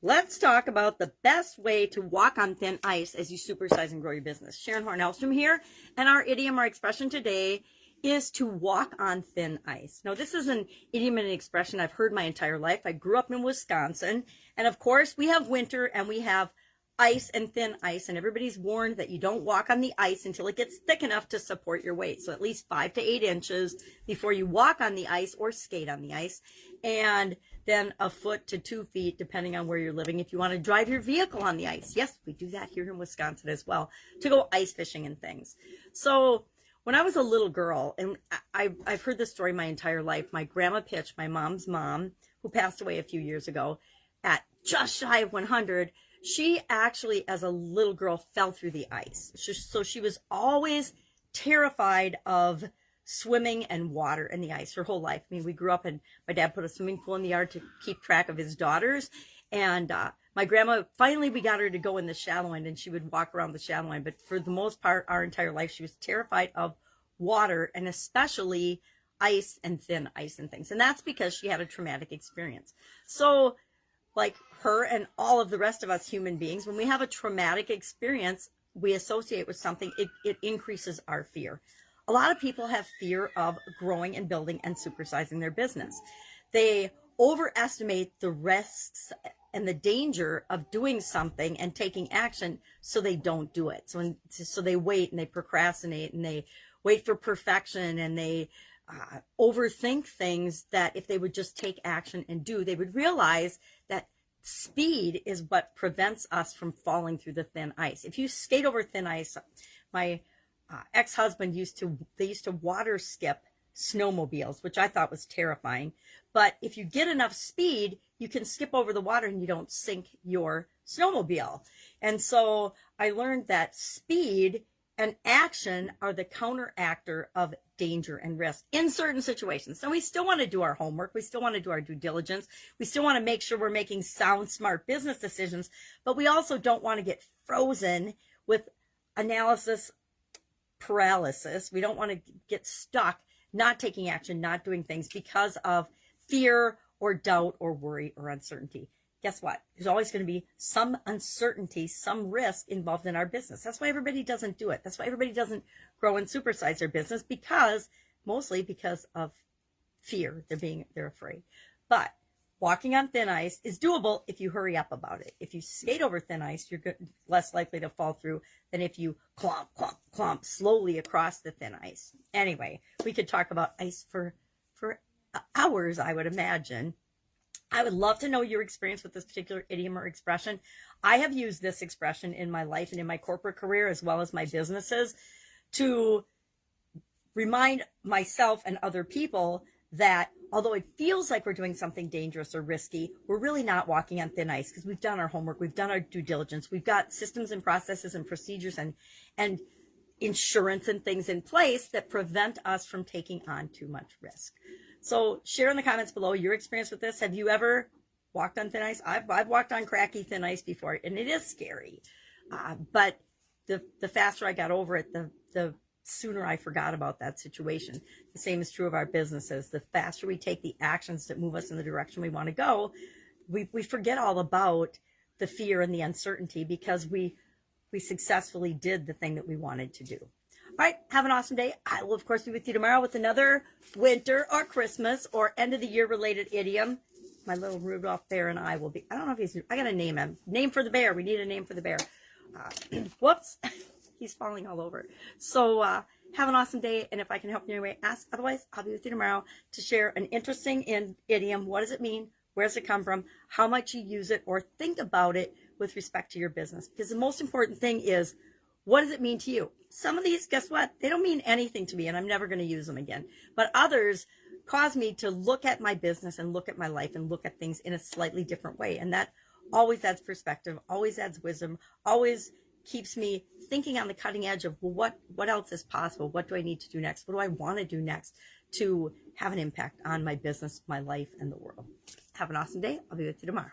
Let's talk about the best way to walk on thin ice as you supersize and grow your business. Sharon Horne-Ellstrom here, and our idiom or expression today is to walk on thin ice. Now, this is an idiom and an expression I've heard my entire life. I grew up in Wisconsin, and of course, we have winter and we have ice and thin ice, and everybody's warned that you don't walk on the ice until it gets thick enough to support your weight. So at least 5 to 8 inches before you walk on the ice or skate on the ice, and then a foot to 2 feet, depending on where you're living, if you want to drive your vehicle on the ice. Yes, we do that here in Wisconsin as well, to go ice fishing and things. So when I was a little girl, and I've heard this story my entire life, my grandma Pitch, my mom's mom, who passed away a few years ago at just shy of 100, she actually, as a little girl, fell through the ice. So she was always terrified of swimming and water and the ice her whole life. I mean, we grew up and my dad put a swimming pool in the yard to keep track of his daughters. And my grandma, finally we got her to go in the shallow end and she would walk around the shallow end. But for the most part, our entire life, she was terrified of water and especially ice and thin ice and things. And that's because she had a traumatic experience. So like her and all of the rest of us human beings, when we have a traumatic experience, we associate with something, it increases our fear. A lot of people have fear of growing and building and supersizing their business. They overestimate the risks and the danger of doing something and taking action, so they don't do it. So they wait and they procrastinate and they wait for perfection and they overthink things that if they would just take action and do, they would realize that speed is what prevents us from falling through the thin ice. If you skate over thin ice, my ex-husband used to water skip snowmobiles, which I thought was terrifying. But if you get enough speed, you can skip over the water and you don't sink your snowmobile. And so I learned that speed and action are the counteractor of danger and risk in certain situations. So we still want to do our homework. We still want to do our due diligence. We still want to make sure we're making sound, smart business decisions, but we also don't want to get frozen with analysis paralysis. We don't want to get stuck not taking action, not doing things because of fear or doubt or worry or uncertainty. Guess what? There's always going to be some uncertainty, some risk involved in our business. That's why everybody doesn't do it. That's why everybody doesn't grow and supersize their business, mostly because of fear. They're afraid. But walking on thin ice is doable if you hurry up about it. If you skate over thin ice, you're less likely to fall through than if you clomp slowly across the thin ice. Anyway, we could talk about ice for hours, I would imagine. I would love to know your experience with this particular idiom or expression. I have used this expression in my life and in my corporate career as well as my businesses to remind myself and other people that although it feels like we're doing something dangerous or risky, we're really not walking on thin ice because we've done our homework, we've done our due diligence, we've got systems and processes and procedures and insurance and things in place that prevent us from taking on too much risk. So share in the comments below your experience with this. Have you ever walked on thin ice? I've walked on cracky thin ice before, and it is scary. But the faster I got over it, the sooner I forgot about that situation. The same is true of our businesses. The faster we take the actions that move us in the direction we want to go, we forget all about the fear and the uncertainty because we successfully did the thing that we wanted to do. All right, have an awesome day. I will, of course, be with you tomorrow with another winter or Christmas or end of the year related idiom. My little Rudolph bear and I will be, I don't know if he's, I got to name him. Name for the bear. We need a name for the bear. Whoops. He's falling all over. So have an awesome day. And if I can help you in any way, ask. Otherwise, I'll be with you tomorrow to share an interesting idiom. What does it mean? Where does it come from? How much you use it or think about it with respect to your business. Because the most important thing is, what does it mean to you? Some of these, guess what? They don't mean anything to me and I'm never going to use them again. But others cause me to look at my business and look at my life and look at things in a slightly different way. And that always adds perspective, always adds wisdom, always keeps me thinking on the cutting edge of, well, what else is possible? What do I need to do next? What do I want to do next to have an impact on my business, my life, and the world? Have an awesome day. I'll be with you tomorrow.